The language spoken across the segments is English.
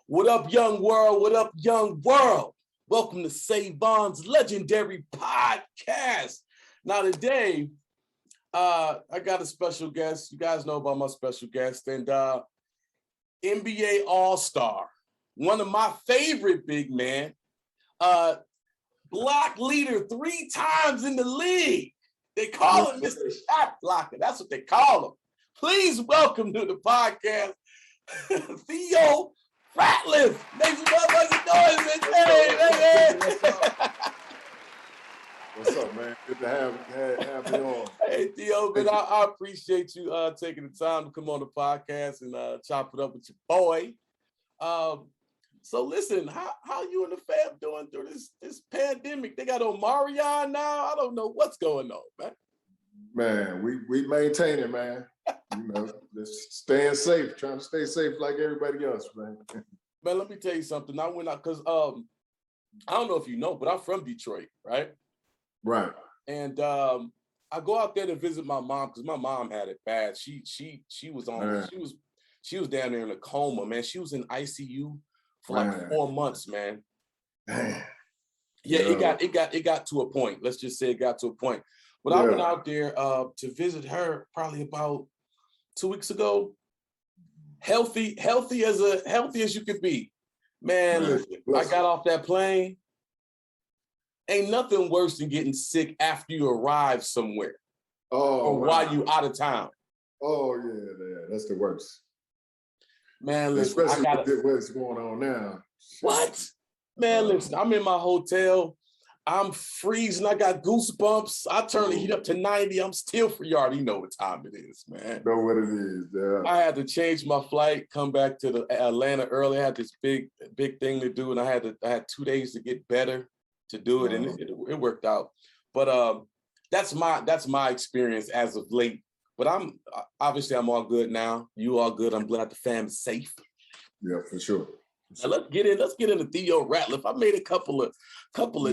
What up, young world? What up, young world? Welcome to Savon's Legendary Podcast. Now today, I got a special guest. You guys know about my special guest, and NBA Allstar, one of my favorite big men, block leader 3 times in the league. They call him Mr. Shot Blocker. That's what they call him. Please welcome to the podcast, Theo Ratliff. Make some motherfucking noises. Hey. What's up, man? Good to have you on. Hey, Theo, man, I appreciate you taking the time to come on the podcast and chop it up with your boy. So listen, how you and the fam doing through this pandemic? They got Omarion now. I don't know what's going on, man. Man, we maintain it, man. You know, just staying safe, trying to stay safe like everybody else, man. Man, let me tell you something. I went out because I don't know if you know, but I'm from Detroit, right? Right. And I go out there to visit my mom because my mom had it bad. She was on. Man. She was down there in a coma, man. She was in ICU for like 4 months, man. Man. Yeah, it got to a point. Let's just say it got to a point. But I went out there to visit her probably about 2 weeks ago. Healthy as you could be. Man, listen, I got off that plane. Ain't nothing worse than getting sick after you arrive somewhere. Or while you out of town. Oh, yeah, that's the worst. Man, listen, especially with what's going on now. What? Man, listen, I'm in my hotel. I'm freezing. I got goosebumps. I turn the heat up to 90. I'm still free. You already know what time it is, man. Know what it is, yeah. I had to change my flight, come back to Atlanta early. I had this big thing to do, and I had 2 days to get better to do it, and it worked out. But that's my experience as of late. But I'm all good now. You all good. I'm glad the fam's safe. Yeah, for sure. Now let's get into Theo Ratliff. I made a couple of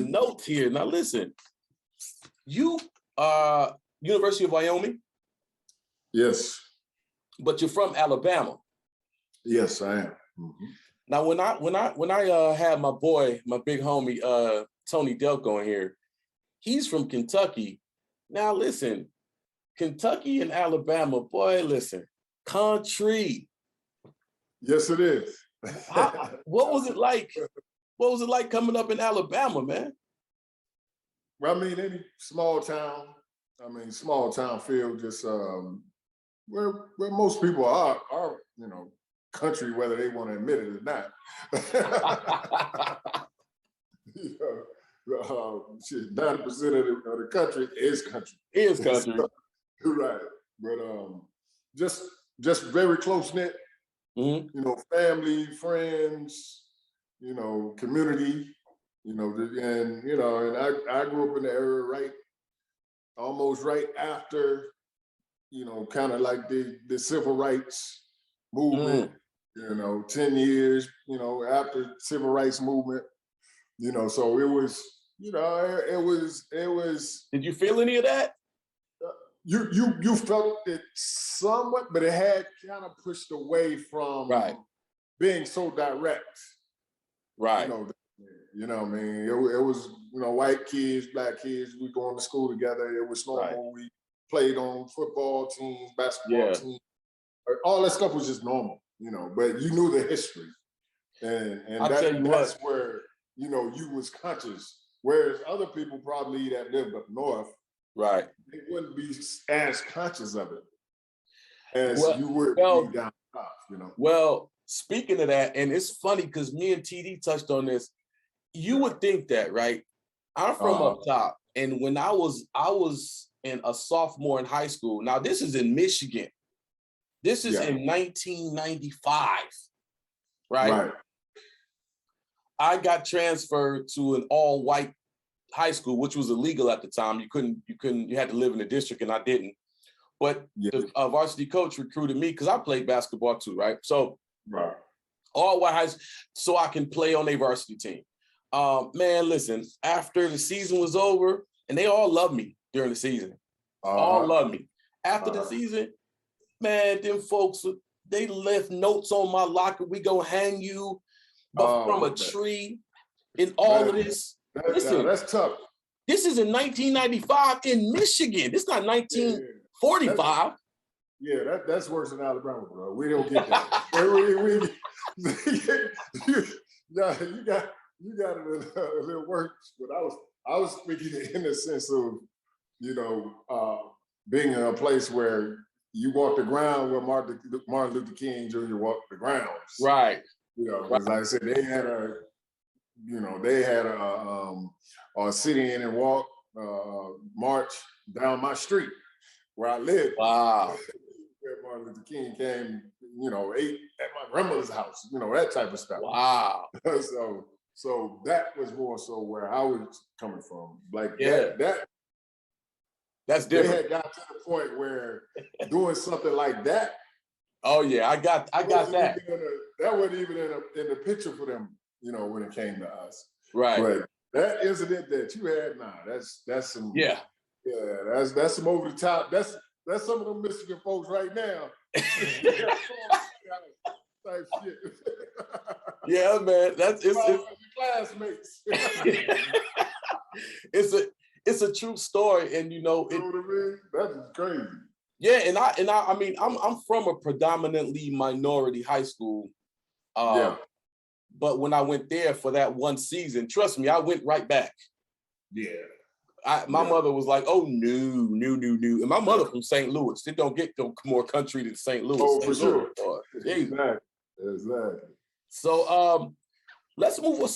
notes here. Now listen, you are University of Wyoming. Yes. But you're from Alabama. Yes, I am. Mm-hmm. Now when I had my boy, my big homie Tony Delco in here, he's from Kentucky. Now listen, Kentucky and Alabama, boy, listen, country. Yes, it is. What was it like? What was it like coming up in Alabama, man? Well, I mean, any small town feel just where most people are, you know, country, whether they want to admit it or not. 90% of the country is country. Is country. Right. But just very close-knit. Mm-hmm. You know, family, friends, you know, community, you know, and I grew up in the area almost right after, you know, kind of like the civil rights movement, you know, 10 years, you know, after civil rights movement, you know, so it was, you know, it was. Did you feel any of that? You felt it somewhat, but it had kind of pushed away from being so direct. Right. You know what I mean? It was, you know, white kids, black kids, we going to school together. It was normal. We played on football teams, basketball teams. All that stuff was just normal, you know, but you knew the history. And that's where, you know, you was conscious. Whereas other people probably that lived up north, right, they wouldn't be as conscious of it as you would be down south, you know. Well, speaking of that, and it's funny because me and TD touched on this. You would think that, right? I'm from up top, and when I was in a sophomore in high school. Now this is in Michigan. This is in 1995, right? I got transferred to an all-white high school, which was illegal at the time. You had to live in the district, and I didn't. But the varsity coach recruited me because I played basketball too, right? So all white high school, so I can play on a varsity team. Man, listen, after the season was over, and they all loved me during the season. All loved me. After the season, man, them folks, they left notes on my locker. We gonna hang you. from a tree in all of this. Listen, that's tough. This is in 1995 in Michigan. This is not 1945. That's worse than Alabama, bro. We don't get that. You got it a little worse. But I was speaking in the sense of, being in a place where you walk the ground where Martin Luther King Jr. walked the grounds. Right. Because like I said, they had a sit-in and walk march down my street where I live. Wow. Where Martin Luther King came, ate at my grandmother's house, that type of stuff. Wow. So that was more so where I was coming from. Like that's different. They had got to the point where doing something like that. Oh yeah, I got that. That wasn't even in the picture for them, when it came to us. Right. But that incident that you had, that's some that's some over the top. That's some of them Michigan folks right now. Type shit. Yeah, man. It's classmates. It's a true story, and you know what I mean? That is crazy. Yeah, and I mean, I'm from a predominantly minority high school. But when I went there for that one season, trust me, I went right back. Yeah. My mother was like, "Oh, no." And my mother from St. Louis. It don't get no more country than St. Louis. Oh, for sure. Exactly. So let's move on.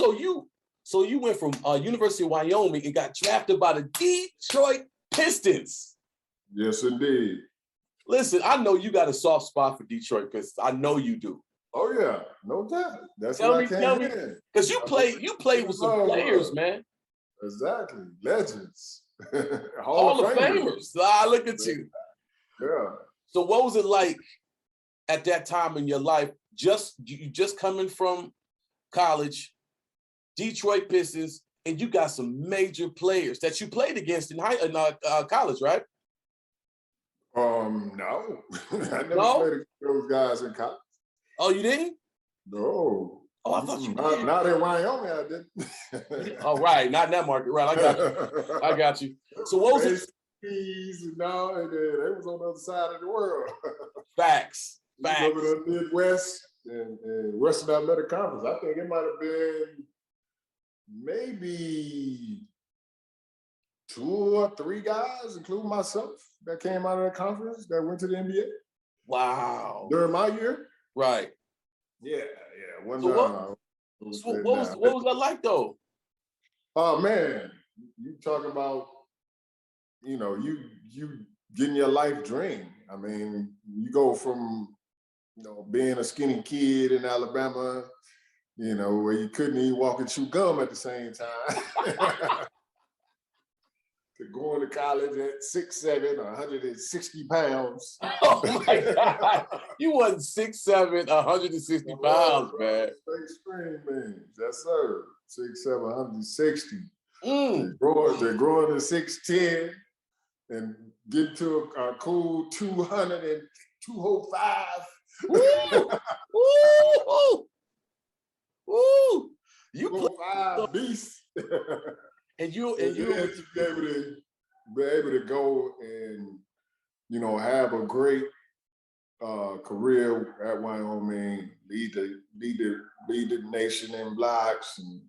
So you went from University of Wyoming and got drafted by the Detroit Pistons. Yes, indeed. Listen, I know you got a soft spot for Detroit Pistons. I know you do. Oh yeah, no doubt. That's tell what me, I came in. Because you played with some players, man. Exactly, legends, Hall of Famers. Look at you. Yeah. So what was it like at that time in your life? You just coming from college, Detroit Pistons, and you got some major players that you played against in college, right? No, I never played against those guys in college. Oh, you didn't? No. Oh, I thought you did. Not in Wyoming, I didn't. Oh, right. Not in that market. Right. I got you. So what was it? And they was on the other side of the world. Facts. Over the Midwest and Western Athletic Conference. I think it might have been maybe 2 or 3 guys, including myself, that came out of that conference that went to the NBA. Wow. During my year. Right. Yeah. What was that like though? Oh man, you talk about, you getting your life dream. I mean, you go from, being a skinny kid in Alabama, where you couldn't even walk and chew gum at the same time. To going to college at 6'7", 160 pounds. Oh my God. You wasn't 6'7", 160 pounds, man. Extreme man. Yes, sir. 6'7", 160. Mm. They're growing to 6'10" and get to a cool 200 and 205. Woo! Woo! Woo! You play 5 beast. And you to be able to go and have a great career at Wyoming, lead the nation in blocks, and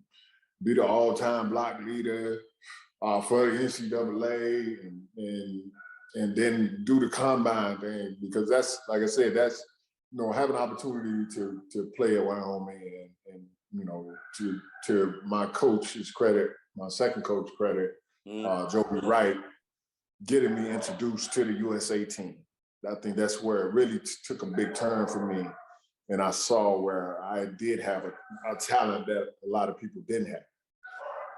be the all-time block leader for the NCAA, and then do the combine thing, because that's, like I said, that's have an opportunity to play at Wyoming, and to my coach's credit. My second coach credit, Joby Wright, getting me introduced to the USA team. I think that's where it really took a big turn for me. And I saw where I did have a talent that a lot of people didn't have.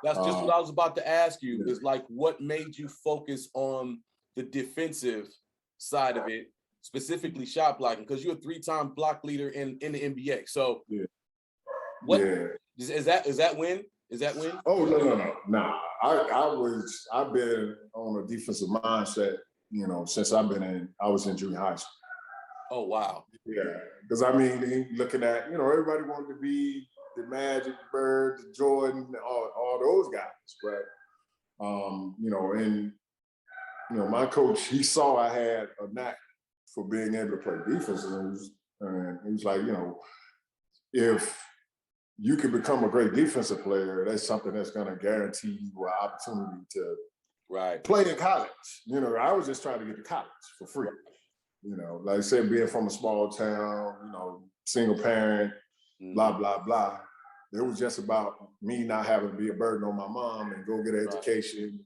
That's just what I was about to ask you, is like, what made you focus on the defensive side of it, specifically shot blocking? Because you're a 3-time block leader in the NBA. So is that when? Is that when? Oh, no. Nah, I've been on a defensive mindset, since I was in junior high school. Oh, wow. Yeah, because I mean, looking at, everybody wanted to be the Magic, Bird, the Jordan, all those guys. But my coach, he saw I had a knack for being able to play defense, and he was like, if you can become a great defensic player, that's something that's going to guarantee you an opportunity to play in college. I was just trying to get to college for free. Like I said, being from a small town, single parent, blah, blah, blah. It was just about me not having to be a burden on my mom and go get an education,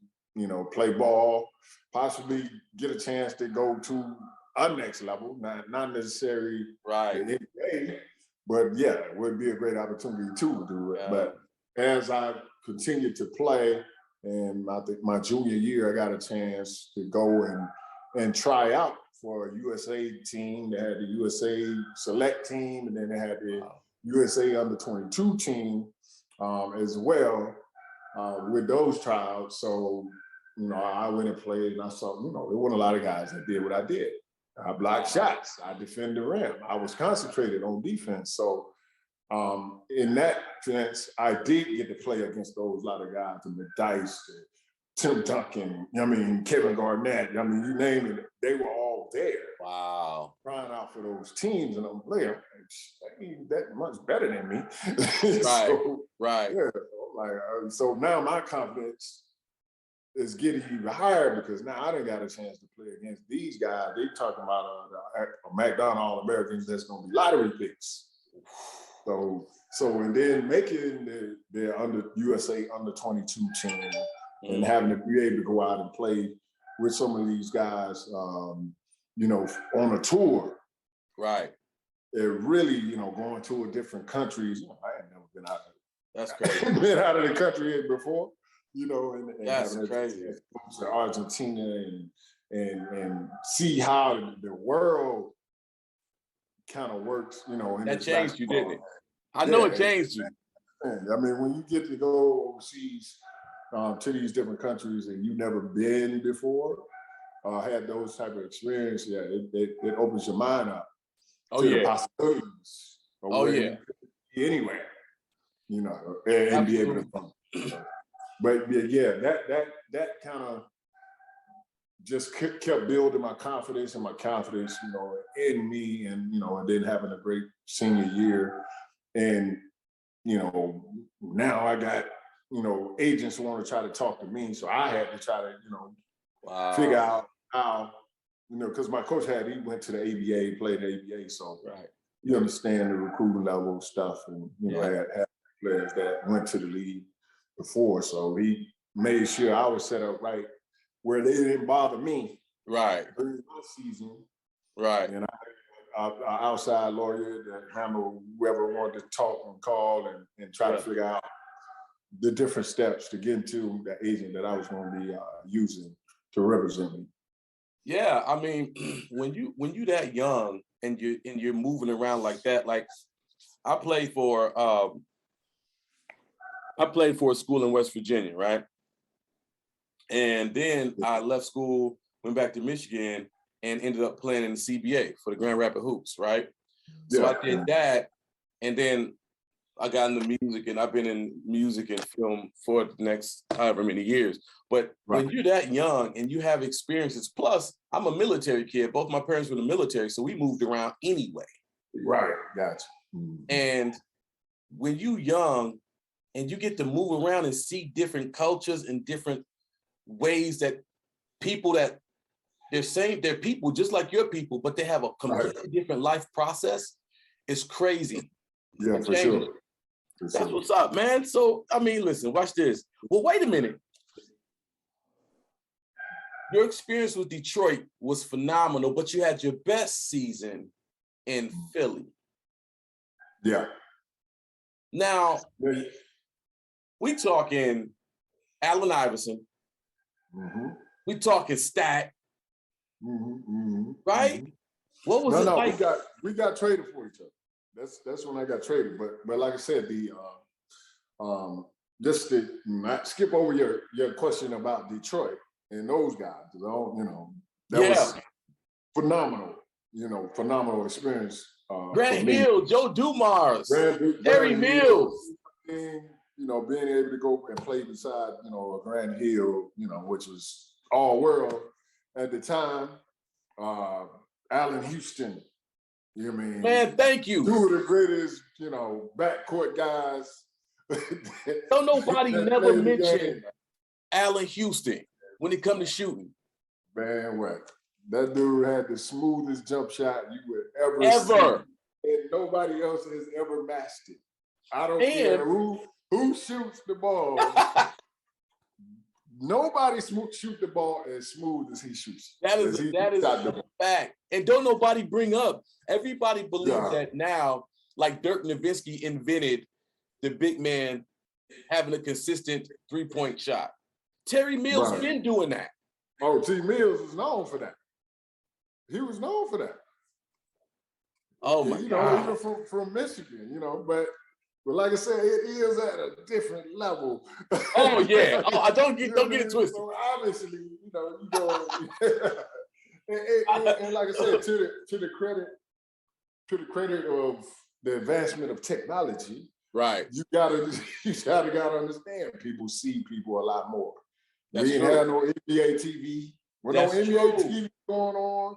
play ball, possibly get a chance to go to a next level, not necessarily the NBA, but yeah, it would be a great opportunity to do it. Yeah. But as I continued to play, and I think my junior year, I got a chance to go and try out for a USA team. They had the USA select team, and then they had the USA under 22 team as well with those tryouts. So, I went and played, and I saw, there weren't a lot of guys that did what I did. I blocked shots. I defended the rim. I was concentrated on defense. So in that sense, I did get to play against those lot of guys, and McDyess, Tim Duncan, Kevin Garnett, you name it, they were all there. Wow. Trying out for those teams, and I'm playing. They ain't that much better than me. Right. Yeah, so now my confidence is getting even higher because now I done got a chance to play against these guys. They talking about a McDonald's All-Americans that's going to be lottery picks. So and then making the USA under 22 team and having to be able to go out and play with some of these guys, on a tour. Right. It really, going to different countries. I had never been out. That's crazy. Been out of the country before. And that's crazy. To Argentina and see how the world kind of works, that changed you, didn't it? I know it changed you. When you get to go overseas to these different countries and you've never been before, had those type of experience, it opens your mind up to the possibilities. Anywhere, and be able to. But that kind of just kept building my confidence in me, and and then having a great senior year, and now I got agents who want to try to talk to me, so I had to try to figure out how because my coach he went to the ABA, played the ABA, so you understand the recruiting level stuff, and had players that went to the league before, so he made sure I was set up right where they didn't bother me during my season, and I outside lawyer that handle whoever wanted to talk and call and try to figure out the different steps to get into the agent that I was going to be using to represent me. Yeah, when you that young and you're moving around like that, like I played for a school in West Virginia, right? And then I left school, went back to Michigan, and ended up playing in the CBA for the Grand Rapids Hoops, right? So I did that, and then I got into music, and I've been in music and film for the next however many years. But when you're that young and you have experiences, plus I'm a military kid. Both my parents were in the military, so we moved around anyway. Right, gotcha. And when you young and you get to move around and see different cultures and different ways that people that they're people just like your people, but they have a completely different life process, it's crazy. Yeah, for sure. That's what's up, man. So, listen, watch this. Well, wait a minute. Your experience with Detroit was phenomenal, but you had your best season in Philly. Yeah. Now, we talking Allen Iverson. We talking Stat. Right? What was it like? We got traded for each other. That's when I got traded. But like I said, just to not skip over your question about Detroit and those guys, that was phenomenal. Phenomenal experience Grant Hill, Joe Dumars, Terry Mills. Being able to go and play beside, a Grant Hill, which was all world at the time. Allen Houston, you know what I mean? Man, thank you. Two of the greatest, backcourt guys. Don't nobody never mention Allen Houston when it comes to shooting. Man, what? That dude had the smoothest jump shot you would ever see. And nobody else has ever matched it. I don't care who shoots the ball. Nobody shoot the ball as smooth as he shoots. That is a fact. And don't nobody bring up. Everybody believes that now, like Dirk Nowitzki invented the big man having a consistent three-point shot. Terry Mills been doing that. Oh, T. Mills was known for that. He was known for that. Oh my God. Even from Michigan, but like I said, it is at a different level. Oh yeah. Oh, don't get it twisted. So obviously, you go and like I said, to the credit of the advancement of technology, right? You gotta understand. People see people a lot more. That's we ain't had no NBA TV. When no NBA TV going on,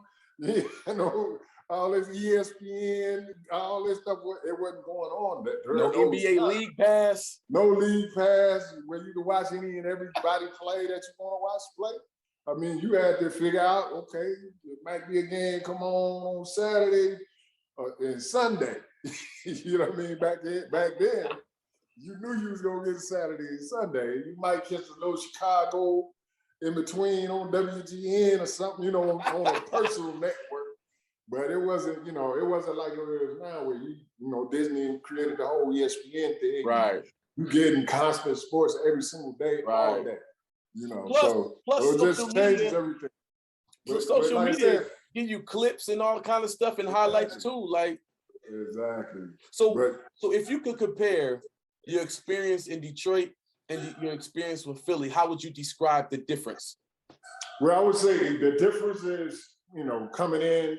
all this ESPN, all this stuff, it wasn't going on. No NBA League Pass. No League Pass where you can watch any and everybody play that you want to watch play. I mean, you had to figure out, okay, it might be a game come on Saturday and Sunday. You know what I mean? Back then, you knew you was gonna get Saturday and Sunday. You might catch a little Chicago in between on WGN or something, on a personal network. But it wasn't, it wasn't like it is now where Disney created the whole ESPN thing. Right. You getting constant sports every single day, all of that. Plus it just changes everything. But social media give you clips and all kind of stuff and highlights too. Like exactly. So if you could compare your experience in Detroit and your experience with Philly, how would you describe the difference? Well, I would say the difference is, coming in,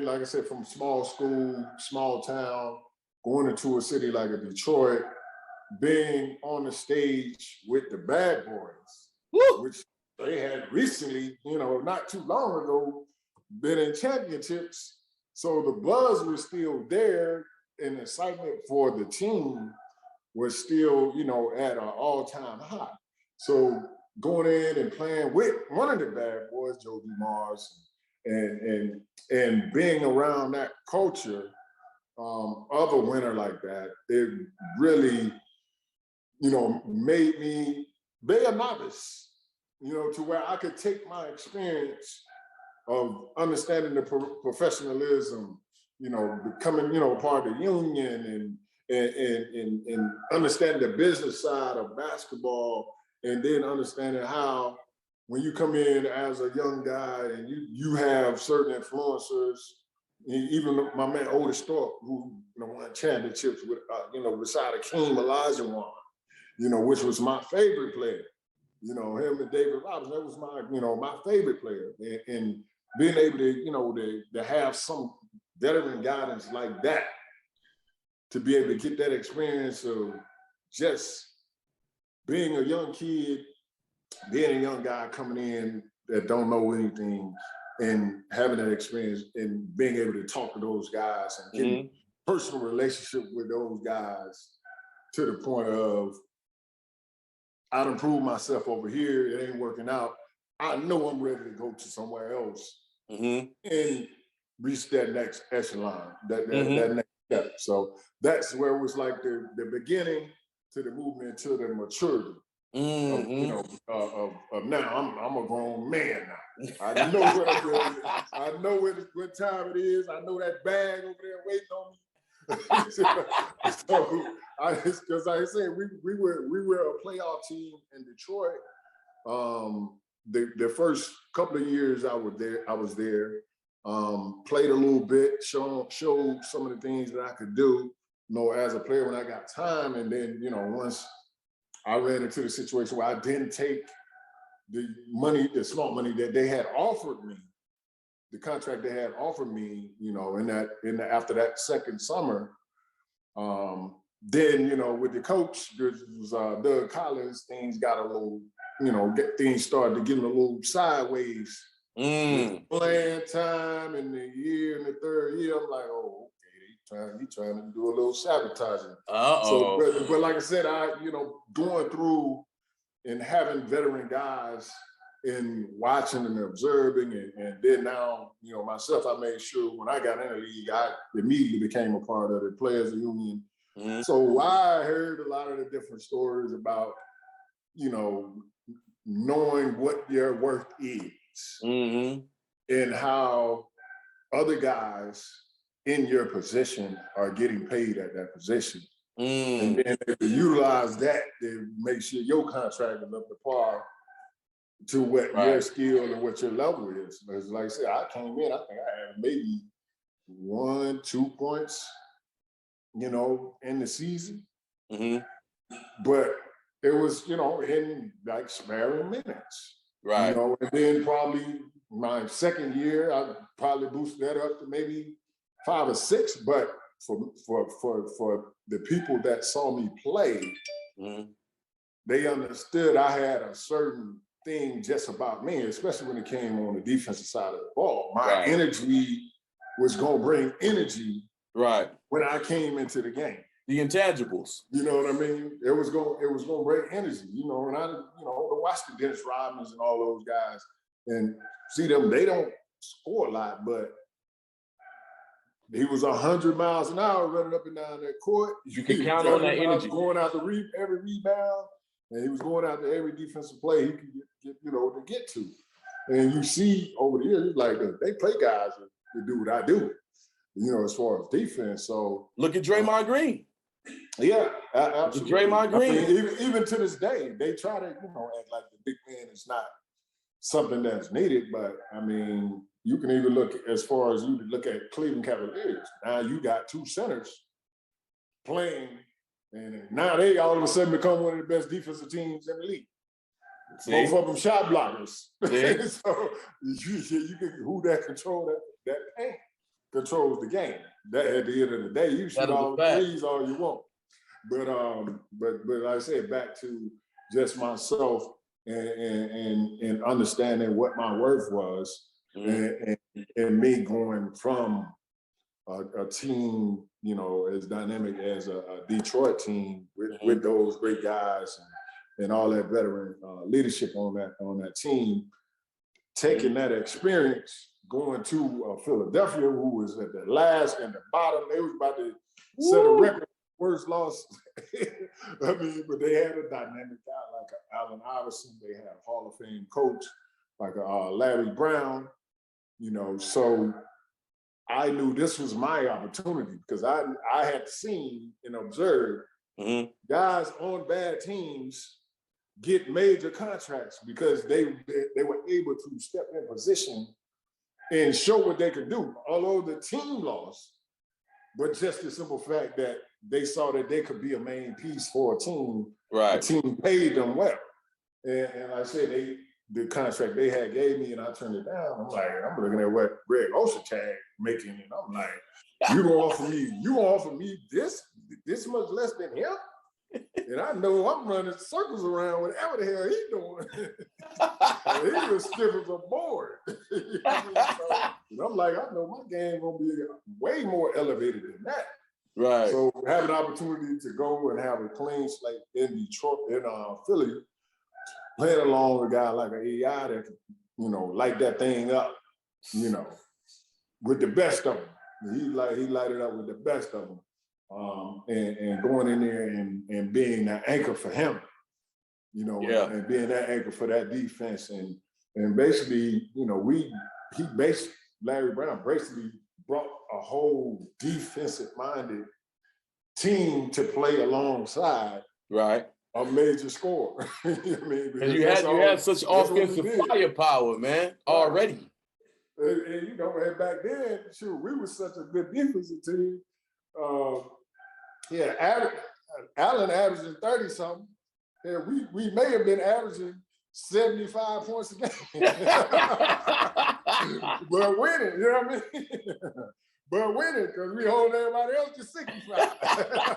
like I said, from small school, small town, going into a city like a Detroit, being on the stage with the Bad Boys, which they had recently, not too long ago, been in championships. So the buzz was still there and the excitement for the team was still, at an all-time high. So going in and playing with one of the Bad Boys, Joe Dumars, and being around that culture of a winner like that, it really, made me be a novice, to where I could take my experience of understanding the professionalism, becoming, part of the union and understanding the business side of basketball, and then understanding how when you come in as a young guy and you have certain influencers, even my man Otis Stork, who won championships with beside Akeem Olajuwon, which was my favorite player. Him and David Robinson, that was my favorite player. And being able to, to have some veteran guidance like that, to be able to get that experience of just being a young kid, being a young guy coming in that don't know anything, and having that experience and being able to talk to those guys and getting personal relationship with those guys to the point of, I done proved myself over here, it ain't working out. I know I'm ready to go to somewhere else and reach that next echelon, that next step. So that's where it was like the beginning to the movement to the maturity. Of now I'm a grown man now. I know what I'm doing. I know what time it is. I know that bag over there waiting on me. So because like I said, we were a playoff team in Detroit. The first couple of years I was there. Played a little bit, showed some of the things that I could do, as a player when I got time, and then once I ran into the situation where I didn't take the small money that they had offered me the contract they had offered me, after that second summer, then, with the coach, there was Doug Collins, things got a little, things started to get a little sideways. Playing time in the year, in the third year, I'm like, oh, okay, he trying to do a little sabotaging. So, but like I said, going through and having veteran guys and watching and observing, and then now, myself, I made sure when I got in the league, I immediately became a part of the Players Union. So I heard a lot of the different stories about, knowing what your worth is and how other guys in your position are getting paid at that position. And then if you utilize that to make sure your contract is up to par to what your skill and what your level is. Because like I said, I came in, I think I had maybe 1-2 points, in the season. But it was, in like sparing minutes. Right. And then probably my second year, I probably boosted that up to maybe 5 or 6. But for the people that saw me play, they understood I had a certain thing just about me, especially when it came on the defensive side of the ball. My energy was gonna bring energy when I came into the game. The intangibles. You know what I mean? It was gonna bring energy, and I, watch the Dennis Rodmans and all those guys and see them, they don't score a lot, but he was 100 miles an hour running up and down that court. You can count on that energy. Going out to every rebound, and he was going out to every defensive play he could to get to. And you see over the years, like they play guys to do what I do, as far as defense. So look at Draymond Green. Yeah, absolutely. Draymond Green. I mean, even to this day, they try to, act like the big man is not something that's needed. But I mean, you can even look as far as you look at Cleveland Cavaliers. Now you got 2 centers playing, and now they all of a sudden become one of the best defensive teams in the league. Both of them shot blockers. So you can who that control that paint controls the game. That at the end of the day, you shoot all the threes all you want. But like I said, back to just myself and understanding what my worth was, and me going from a team, as dynamic as a Detroit team with those great guys and all that veteran leadership on that team, taking that experience, going to Philadelphia, who was at the last and the bottom. They was about to set a record, worst loss. I mean, but they had a dynamic guy like Allen Iverson. They had a Hall of Fame coach like Larry Brown. So I knew this was my opportunity because I had seen and observed guys on bad teams get major contracts because they were able to step in position and show what they could do. Although the team lost, but just the simple fact that they saw that they could be a main piece for a team. Right. The team paid them well. And like I said, the contract they had gave me and I turned it down. I'm looking at what Greg Ostertag making, and I'm like, you gonna offer me this much less than him? And I know I'm running circles around whatever the hell he's doing. He was stiff as a board. And I'm like, I know my game gonna be way more elevated than that. Right. So have an opportunity to go and have a clean slate in Detroit, in Philly, playing along with a guy like an AI that can, light that thing up, with the best of them. He lighted up with the best of them. And going in there and being that anchor for him, and being that anchor for that defense. And basically, Larry Brown basically brought a whole defensive-minded team to play alongside a major scorer. And you had such offensive firepower, man, already. And back then, we were such a good defensive team. Allen averaging 30-something. Yeah, we may have been averaging 75 points a game. but winning, you know what I mean? But winning, because we hold everybody else to 65.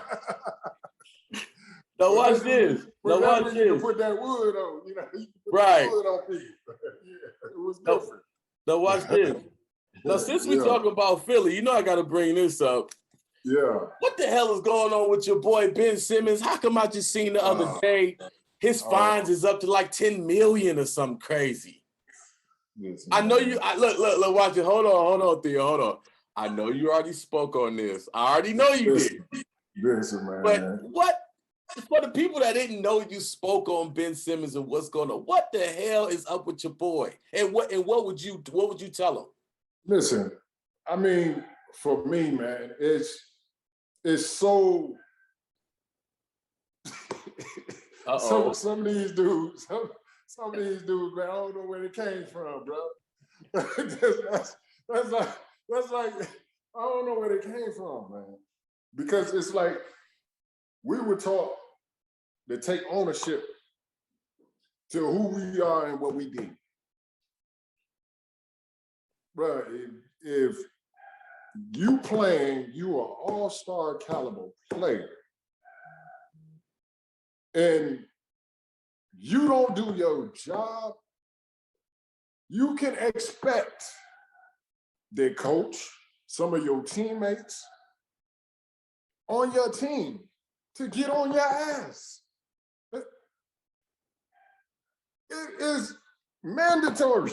Now watch this. Now watch this. You can put that wood on, you know. You put right. wood on people. Yeah, it was different. Now watch this. Now, since we talk about Philly, you know I got to bring this up. Yeah. What the hell is going on with your boy Ben Simmons? How come I just seen the other day his fines is up to like 10 million or something crazy? Listen, I know you. Look, watch it. Hold on, Theo. Hold on. I know you already spoke on this. I already know you did. Listen, man. But what? For the people that didn't know you spoke on Ben Simmons and what's going on, what the hell is up with your boy? And what would you tell him? Listen, I mean, for me, man, it's so some of these dudes, man, I don't know where they came from, bro. that's like I don't know where they came from, man. Because it's like we were taught to take ownership to who we are and what we did. Bro, if you playing, you are all-star caliber player, and you don't do your job, you can expect the coach, some of your teammates on your team to get on your ass. It is mandatory.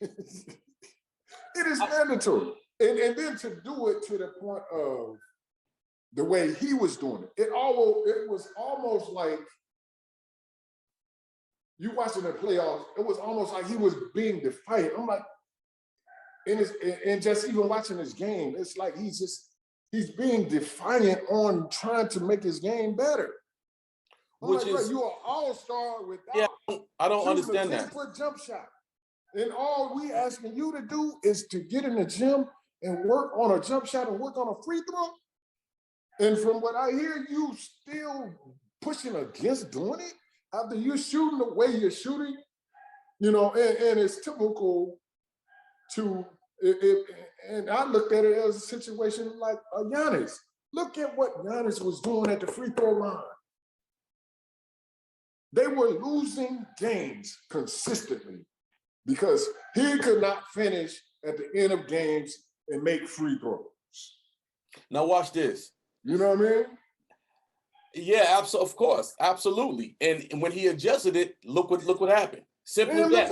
It is mandatory. And then to do it to the point of the way he was doing it, it was almost like you watching the playoffs, it was almost like he was being defiant. I'm like, and just even watching this game, it's like he's being defiant on trying to make his game better. Which is, you're an all-star without I don't understand a 10-foot jump shot. And all we asking you to do is to get in the gym and work on a jump shot and work on a free throw. And from what I hear, you still pushing against doing it after you're shooting the way you're shooting, you know, and it's typical to, and I looked at it as a situation like Giannis. Look at what Giannis was doing at the free throw line. They were losing games consistently because he could not finish at the end of games and make free throws. Now watch this. You know what I mean? Yeah, of course, absolutely. And when he adjusted it, look what happened. Simple as that.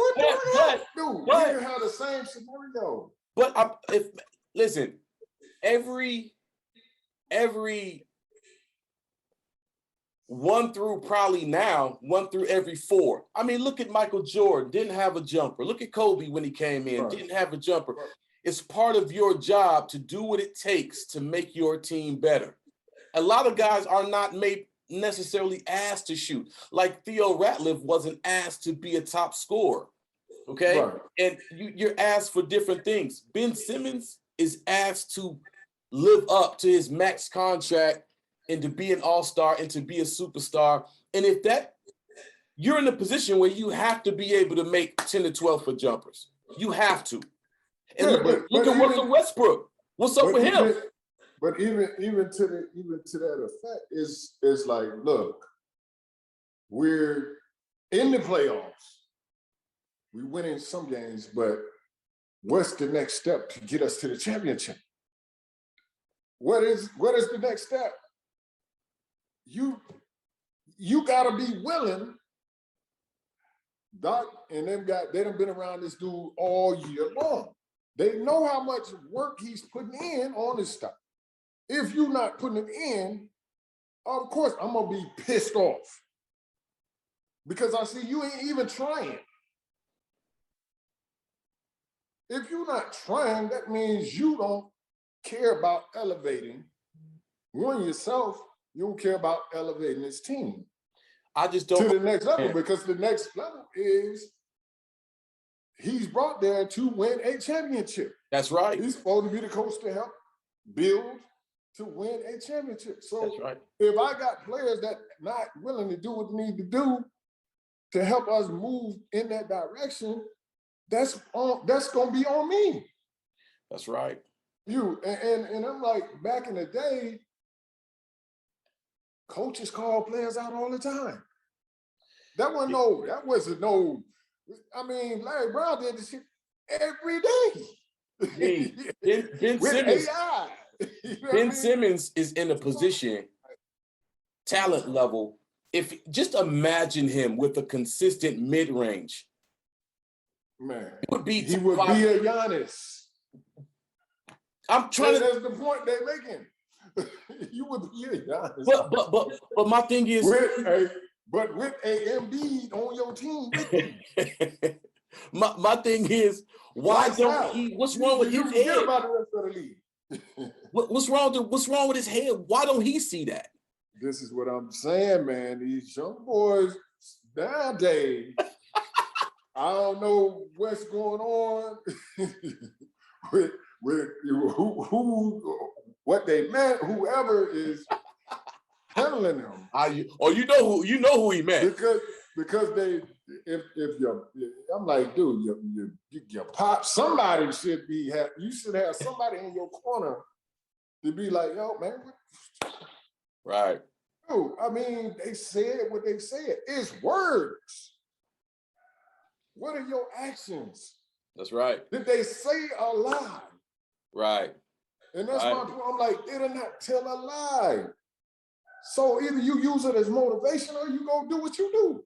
Dude, we can have the same scenario. But listen, every 1 through every 4. I mean, look at Michael Jordan, didn't have a jumper. Look at Kobe when he came in, didn't have a jumper. It's part of your job to do what it takes to make your team better. A lot of guys are not necessarily asked to shoot. Like Theo Ratliff wasn't asked to be a top scorer, okay? Right. And you're asked for different things. Ben Simmons is asked to live up to his max contract and to be an all-star and to be a superstar. And if you're in a position where you have to be able to make 10 to 12 foot jumpers. You have to. And look at Russell Westbrook. What's up with him? But even to that effect is like, look, we're in the playoffs. We winning some games, but what's the next step to get us to the championship? What is the next step? You gotta be willing. Doc and them guys, they done been around this dude all year long. They know how much work he's putting in on this stuff. If you're not putting it in, of course, I'm gonna be pissed off because I see you ain't even trying. If you're not trying, that means you don't care about elevating yourself. You don't care about elevating this team. I just don't to the next level, because the next level is he's brought there to win a championship. That's right. He's supposed to be the coach to help build to win a championship. So that's right. If I got players that not willing to do what they need to do to help us move in that direction, that's gonna be on me. That's right. And I'm like, back in the day, coaches call players out all the time. That wasn't no. I mean, Larry Brown did this shit every day. Ben with Simmons. AI. Ben Simmons is in a position, talent level. If just imagine him with a consistent mid-range. Man, he would be a Giannis. I'm trying to. That's the point they're making. You would be a Giannis. But my thing is, with a Embiid on your team. my thing is, why don't he? What's wrong with his head? Forget about the rest of the league. What's wrong with his head? Why don't he see that? This is what I'm saying, man. These young boys nowadays, I don't know what's going on with who what they meant, whoever is handling them. You know who he meant. Because they if I'm like, dude, your pop, somebody should you should have somebody in your corner to be like, yo, man. Right. Dude, I mean, they said what they said. It's words. What are your actions? That's right. Did they say a lie? Right. And that's my point. I'm like, they did not tell a lie. So either you use it as motivation or you go do what you do.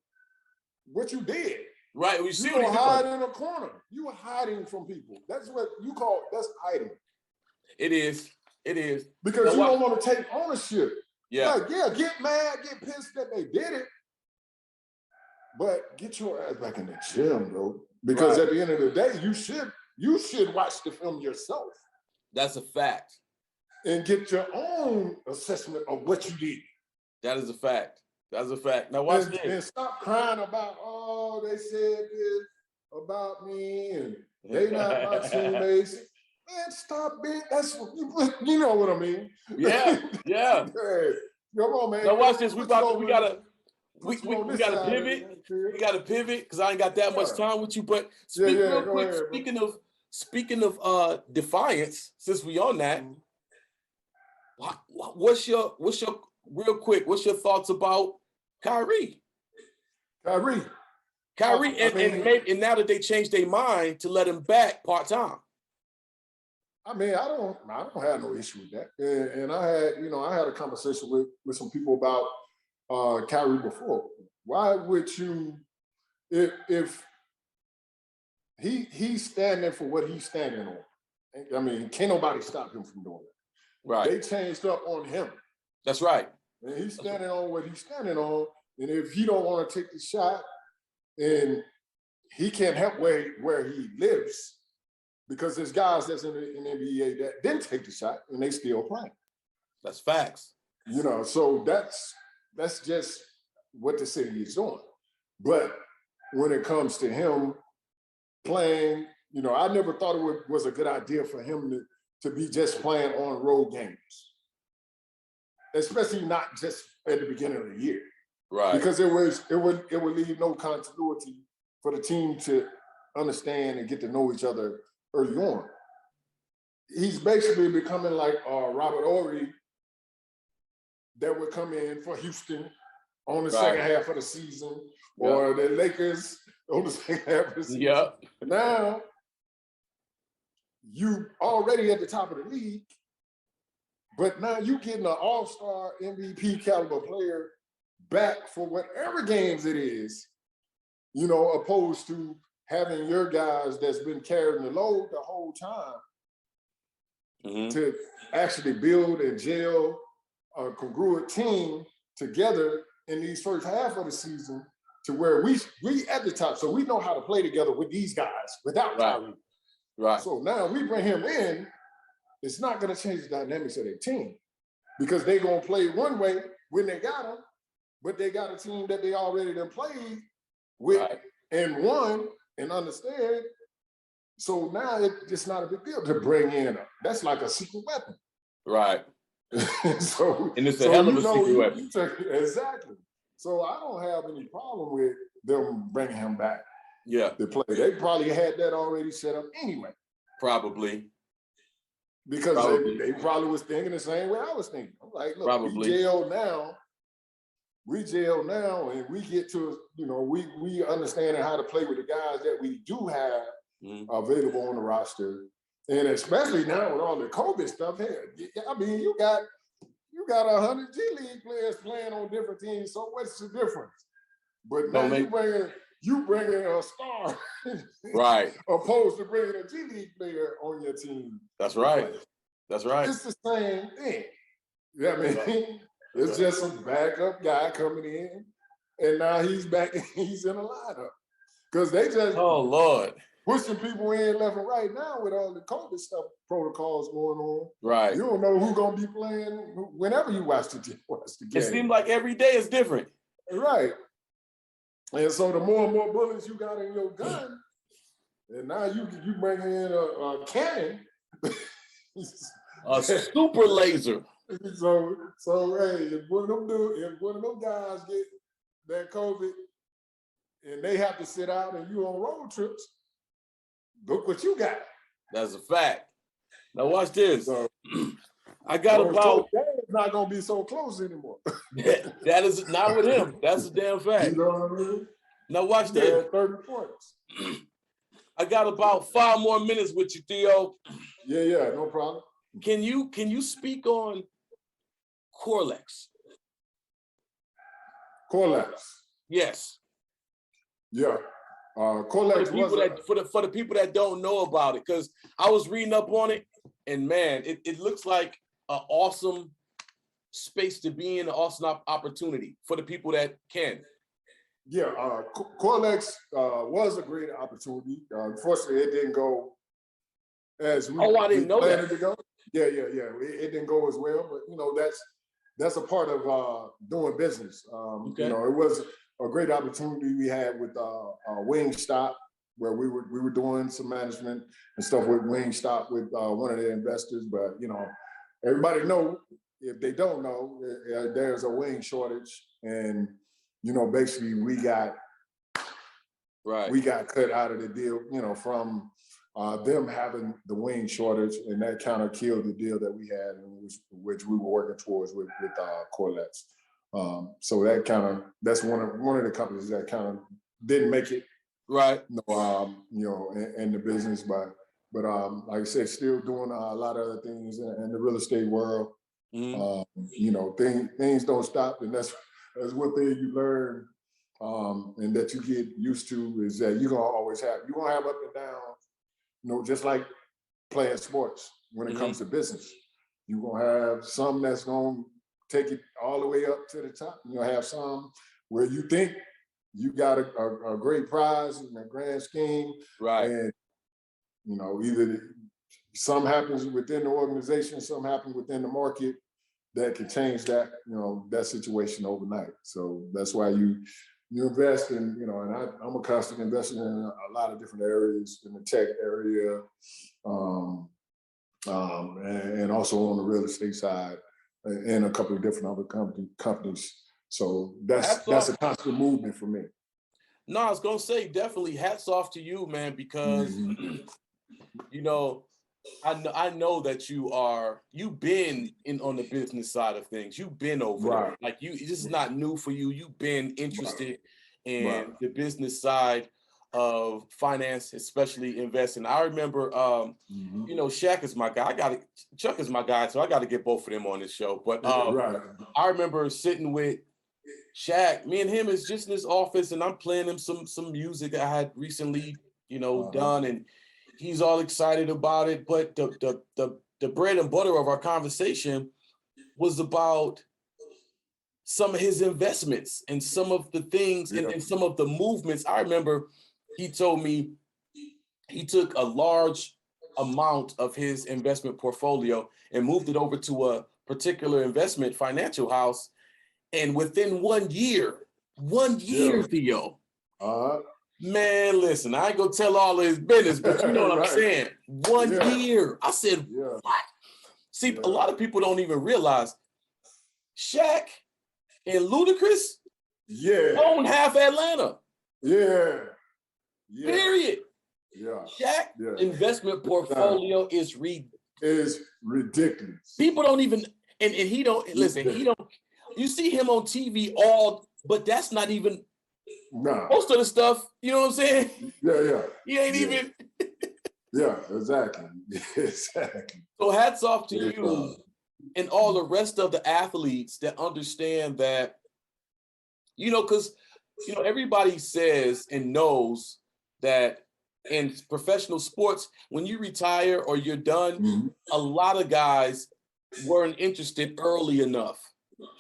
What you did. Right. You were hiding in a corner. You were hiding from people. That's what you call, that's hiding. It is. Because you don't want to take ownership. Yeah. Like, yeah, get mad, get pissed that they did it. But get your ass back in the gym, bro. Because at the end of the day, you should watch the film yourself. That's a fact. And get your own assessment of what you did. That is a fact. Now watch this. And stop crying about, oh, they said this about me and they not my teammates. Man, stop being, you know what I mean? Yeah. Hey, come on, man. Now watch this. We gotta pivot. We gotta pivot because I ain't got that much time with you. But speaking of defiance, since we on that, what's your real quick? What's your thoughts about Kyrie? And now that they changed their mind to let him back part-time. I mean, I don't have no issue with that. And I had a conversation with some people about Kyrie before. Why would you, if he's standing for what he's standing on? I mean, can't nobody stop him from doing it. Right. They changed up on him. That's right. And he's standing on what he's standing on. And if he don't want to take the shot, and he can't help where he lives, because there's guys that's in the NBA that didn't take the shot and they still playing. That's facts. So that's just what the city is doing. But when it comes to him playing, I never thought it was a good idea for him to be just playing on road games, especially not just at the beginning of the year. Right. Because it would leave no continuity for the team to understand and get to know each other early on. He's basically becoming like Robert Horry that would come in for Houston on the second half of the season, or the Lakers on the second half of the season. Yeah. Now, you already at the top of the league, but now you getting an all-star MVP caliber player back for whatever games it is, opposed to having your guys that's been carrying the load the whole time to actually build and gel a congruent team together in these first half of the season to where we at the top. So we know how to play together with these guys without Kyrie. Right. So now we bring him in, it's not going to change the dynamics of their team because they're going to play one way when they got him, but they got a team that they already done played with and won and understand. So now it's not a big deal to bring in. That's like a secret weapon. Right. And it's a hell of a secret weapon. Exactly. So I don't have any problem with them bringing him back. to play. They probably had that already set up anyway. Probably. Because they probably was thinking the same way I was thinking. I'm like, look, we jail now, and we get to, we understanding how to play with the guys that we do have available on the roster. And especially now with all the COVID stuff here, I mean, you got 100 G League players playing on different teams. So what's the difference? But now you bringing a star, right? Opposed to bringing a G League player on your team. That's right. That's right. It's the same thing. I mean, it's just a backup guy coming in, and now he's back. He's in a lineup because they just pushing people in left and right now with all the COVID stuff protocols going on. Right. You don't know who's gonna be playing whenever you watch the game. It seems like every day is different. Right. And so the more and more bullets you got in your gun, and now you bring in a cannon. A super laser. So hey, if one of them guys get that COVID and they have to sit out and you on road trips, look what you got. That's a fact. Now watch this. I got so about. It's not gonna be so close anymore. That is not with him. That's a damn fact. You know what I mean? Now watch this. 30 points. I got about 5 more minutes with you, Theo. Yeah, no problem. Can you speak on Corlex? Corlex. Yes. Yeah. Corlex for the people that don't know about it, because I was reading up on it, and man, it looks like an awesome space to be in, an awesome opportunity for the people that can. Yeah, Corlex was a great opportunity. Unfortunately, it didn't go as we I didn't know planned that. it to go. Yeah. It didn't go as well, but that's a part of doing business. Okay. It was a great opportunity we had with Wingstop, where we were doing some management and stuff with Wingstop with one of their investors. But everybody know, if they don't know, there's a wing shortage, and basically we got cut out of the deal, from them having the wing shortage, and that kind of killed the deal that we had, which we were working towards with Corlex. So that's one of the companies that kind of didn't make it, right? In the business, but like I said, still doing a lot of other things in the real estate world. Things don't stop, and that's one thing you learn, and that you get used to, is that you're gonna have up and down, just like playing sports when it comes to business. You're gonna have some that's gonna take it all the way up to the top. You're gonna have some where you think you got a great prize in the grand scheme, right? And either some happens within the organization, some happens within the market that can change that, that situation overnight. So that's why you invest in, and I'm a constant investor in a lot of different areas, in the tech area, and also on the real estate side, and a couple of different other companies. So that's a constant movement for me. No, I was gonna say, definitely hats off to you, man, because I know that you've been in on the business side of things. You've been over there. Like this is not new for you. You've been interested in the business side of finance, especially investing. I remember, Shaq is my guy. Chuck is my guy, so I got to get both of them on this show. But I remember sitting with Shaq. Me and him is just in his office, and I'm playing him some music I had recently, done, and he's all excited about it. But the bread and butter of our conversation was about some of his investments and some of the things and some of the movements. I remember he told me he took a large amount of his investment portfolio and moved it over to a particular investment financial house. And within 1 year, Theo, man, listen, I ain't gonna tell all of his business, but you know what I'm saying. 1 year. I said, what? See, a lot of people don't even realize Shaq and Ludacris own half Atlanta. Period. Yeah. Shaq investment portfolio is ridiculous. People don't even, and he don't, listen, he don't, you see him on TV but that's not even most of the stuff, you know what I'm saying? Yeah. He ain't even. Yeah, exactly. Exactly. So hats off to you and all the rest of the athletes that understand that, because, everybody says and knows that in professional sports, when you retire or you're done, a lot of guys weren't interested early enough.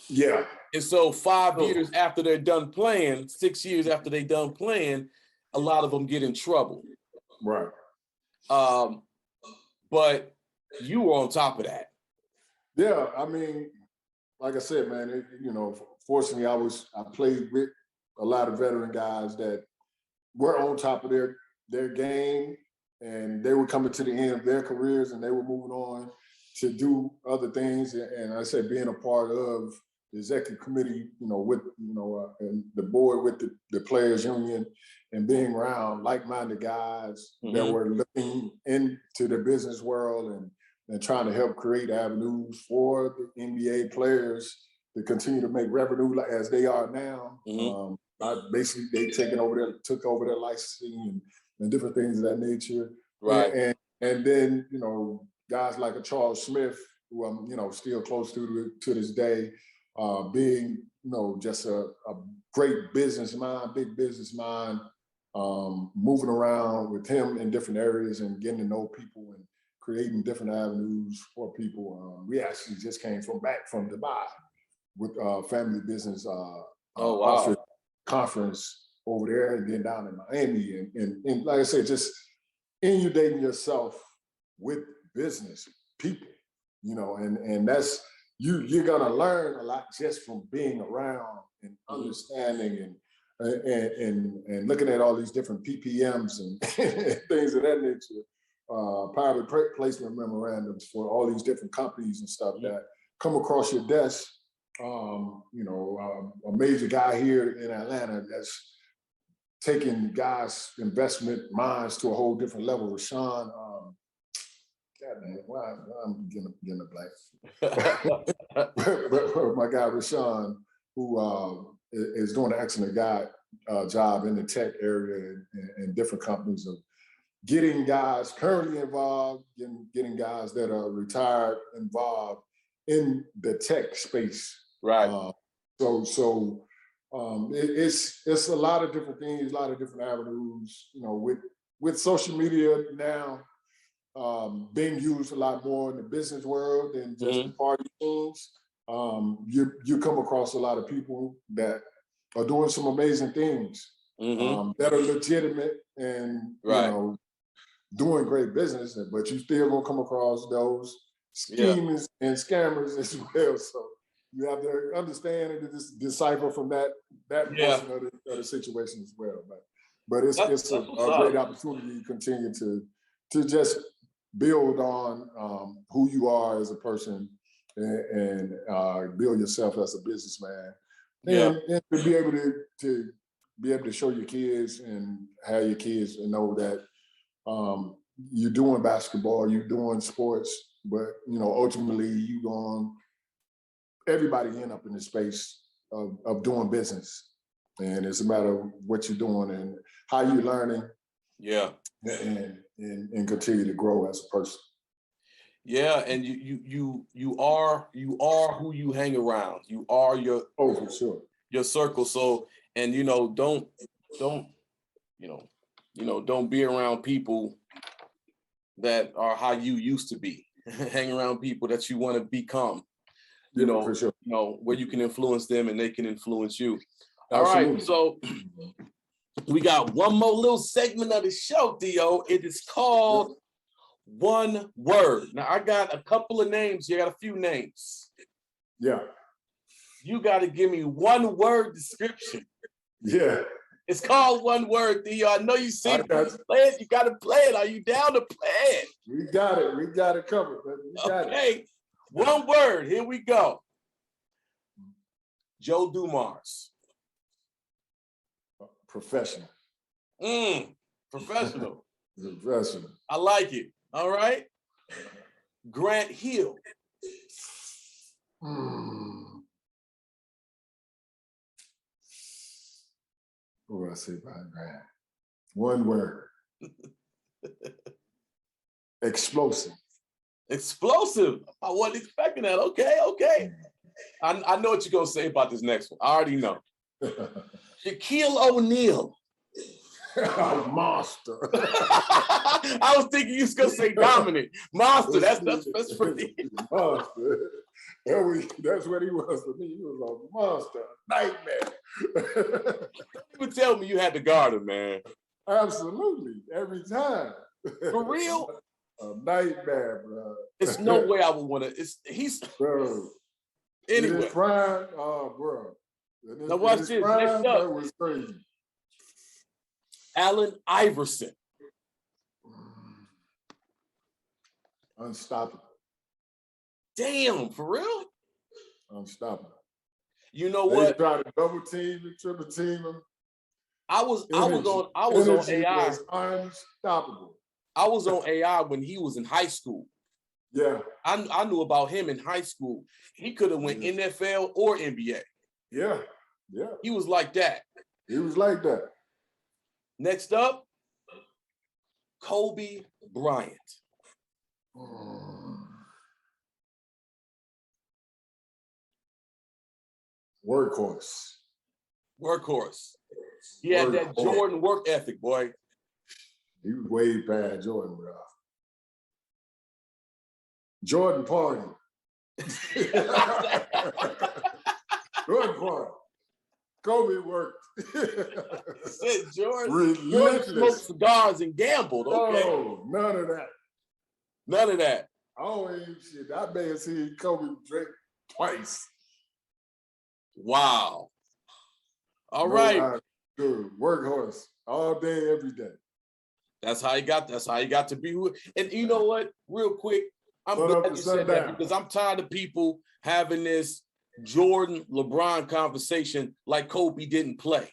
Yeah. And so 5 years after they're done playing, 6 years after they're done playing, a lot of them get in trouble. Right. But you were on top of that. Yeah, I mean, like I said, man, fortunately I played with a lot of veteran guys that were on top of their game, and they were coming to the end of their careers and they were moving on to do other things. And I said, being a part of the executive committee, with, and the board with the players union, and being around like-minded guys that were looking into the business world and trying to help create avenues for the NBA players to continue to make revenue as they are now. Basically, they took over their licensing and different things of that nature. Right. And then, guys like a Charles Smith, who I'm, still close to this day, being, just a great business mind, big business mind, moving around with him in different areas and getting to know people and creating different avenues for people. We actually just came back from Dubai with family business office conference over there, and then down in Miami. And like I said, just inundating yourself with business people, and that's, you're gonna learn a lot just from being around and understanding and looking at all these different PPMs and things of that nature, private placement memorandums for all these different companies and stuff that come across your desk. A major guy here in Atlanta that's taking guys' investment minds to a whole different level. Rashawn, why I'm getting a blank. but my guy Rashawn, who is doing an excellent job in the tech area and different companies of getting guys currently involved, getting guys that are retired involved in the tech space. Right. It's a lot of different things, a lot of different avenues. With social media now being used a lot more in the business world than just the party things, you come across a lot of people that are doing some amazing things that are legitimate and doing great business, but you still gonna come across those schemers and scammers as well. So you have to understand and decipher from that portion of the situation as well. But it's a great opportunity to continue to just build on who you are as a person and build yourself as a businessman. And to be able to show your kids and have your kids know that you're doing basketball, you're doing sports, but ultimately everybody end up in the space of doing business. And it's a matter of what you're doing and how you're learning. Yeah. And continue to grow as a person. Yeah, and you are who you hang around. You are your for sure. Your circle. So, and don't be around people that are how you used to be. Hang around people that you want to become. For sure. Where you can influence them and they can influence you. Absolutely. All right, so we got one more little segment of the show, Theo. It is called One Word. Now, I got a couple of names here. I got a few names. Yeah. You got to give me one word description. Yeah. It's called One Word, Theo. I know you see it. Play it. You got to play it. Are you down to play it? We got it. We got it covered. Okay. One word. Here we go. Joe Dumars. Professional. Professional. Professional. I like it. All right. Grant Hill. What do I say about Grant? One word. Explosive. Explosive. I wasn't expecting that. Okay. I know what you're going to say about this next one. I already know. Shaquille O'Neal. Monster. I was thinking you was going to say dominant. Monster. That's pretty. Monster. That's what he was to me. He was a monster. Nightmare. Don't even tell me you had to guard him, man. Absolutely. Every time. For real? A nightmare, bro. There's no way I would want to. He's bro. Anyway. In his prime, bro. Now watch this. Prime, Next up. that was crazy. Allen Iverson. Unstoppable. Damn, for real? Unstoppable. You know they what? Tried to double team and triple team him. I was on AI. Was unstoppable. I was on AI when he was in high school. Yeah. I knew about him in high school. He could have went NFL or NBA. Yeah. He was like that. He was like that. Next up, Kobe Bryant. Workhorse. He had that Jordan work ethic, boy. He was way past Jordan, bro. Jordan party. Jordan party. Kobe worked. Jordan smoked cigars and gambled. Okay. No, none of that. None of that. I always shit. I may have seen Kobe drink twice. Wow. All right. Dude, workhorse all day, every day. That's how he got to be who. And you know what? Real quick, I'm glad you said that because I'm tired of people having this Jordan LeBron conversation like Kobe didn't play.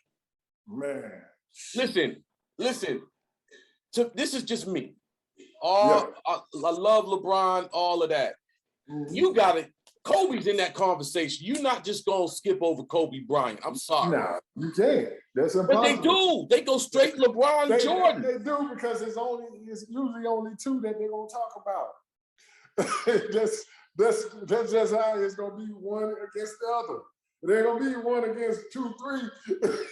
Man. Listen. This is just me. I love LeBron, all of that. Mm-hmm. You got it. Kobe's in that conversation. You're not just going to skip over Kobe Bryant. I'm sorry. Nah, you can't. That's impossible. But they do. They go straight LeBron, Jordan. They do because it's usually only two that they're going to talk about. That's just how it's going to be one against the other. They're going to be one against 2,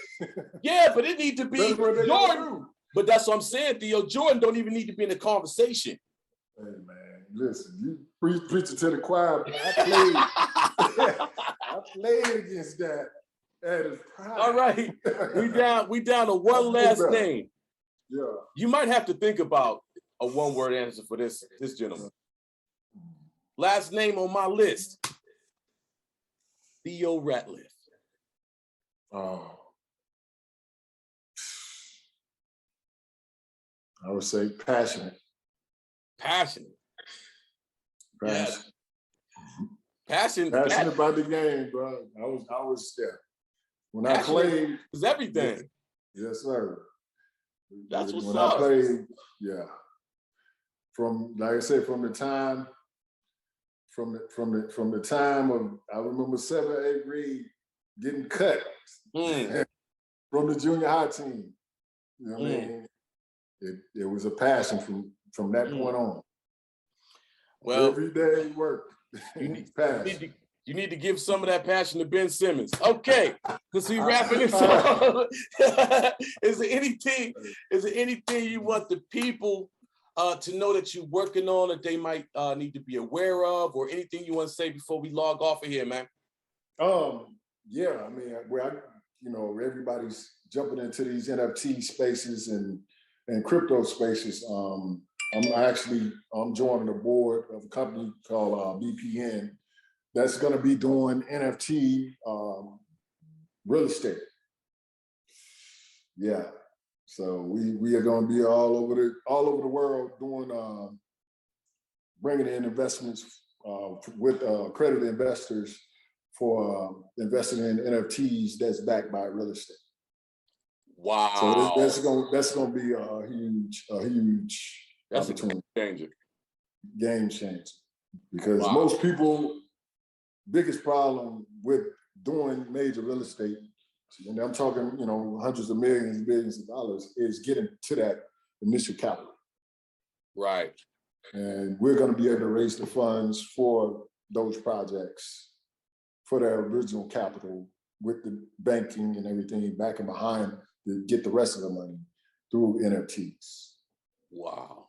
3. Yeah, but it need to be Jordan. But that's what I'm saying, Theo. Jordan don't even need to be in the conversation. Hey, man, listen, you preaching to the choir. I played against that at his prime. All right, we down to one last name. Yeah, you might have to think about a one-word answer for this gentleman. Last name on my list: Theo Ratliff. Oh, I would say passionate. Passionate. Yeah. Passionate about the game, bro. I was yeah. When I played, was everything. Yes, sir. That's what's when up. I played, yeah. From like I said, from the time of I remember 7th, 8th grade getting cut from the junior high team. You know what I mean? It was a passion from that point on. Well, every day work. You need to give some of that passion to Ben Simmons. Okay, because we wrapping this up. Is there anything you want the people to know that you're working on that they might need to be aware of, or anything you want to say before we log off of here, man? Yeah, I mean, everybody's jumping into these NFT spaces and crypto spaces. I'm joining the board of a company called BPN that's going to be doing NFT real estate. Yeah, so we are going to be all over the world doing bringing in investments with accredited investors for investing in NFTs that's backed by real estate. Wow. So that's gonna be a huge That's opportunity. Game changer. Because most people, biggest problem with doing major real estate, and I'm talking, hundreds of millions, billions of dollars, is getting to that initial capital. Right. And we're going to be able to raise the funds for those projects, for their original capital, with the banking and everything backing behind to get the rest of the money through NFTs. Wow.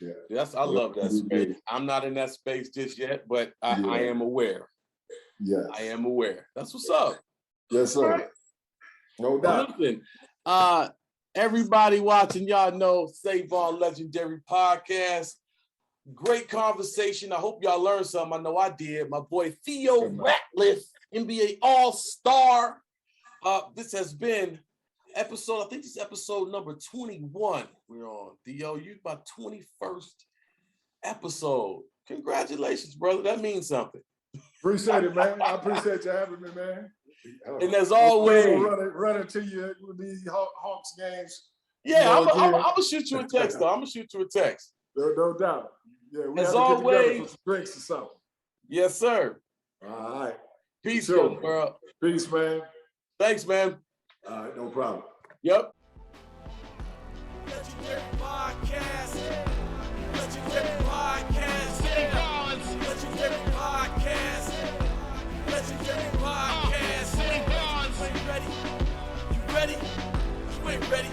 Yeah. I love that space. I'm not in that space just yet, but I am aware. Yes. I am aware. That's what's up. Yes, sir. Right. No doubt. Listen, everybody watching, y'all know Savon Legendary Podcast. Great conversation. I hope y'all learned something. I know I did. My boy Theo Ratliff, NBA Allstar. This has been episode, I think this is episode number 21 we're on. Theo, you my 21st episode. Congratulations, brother. That means something. Appreciate it, man. I appreciate you having me, man. And as always, running to you with these Hawks games. Yeah, I'm gonna shoot you a text though. I'm gonna shoot you a text. No doubt. Yeah, we as have to always, get together for some drinks or something. Yes, sir. All right. Peace, young girl. Peace, man. Thanks, man. All right, no problem. Yep. Legendary Podcast. Legendary Podcast. Legendary Podcast. Legendary Podcast. You ain't ready. You ready? You ain't ready.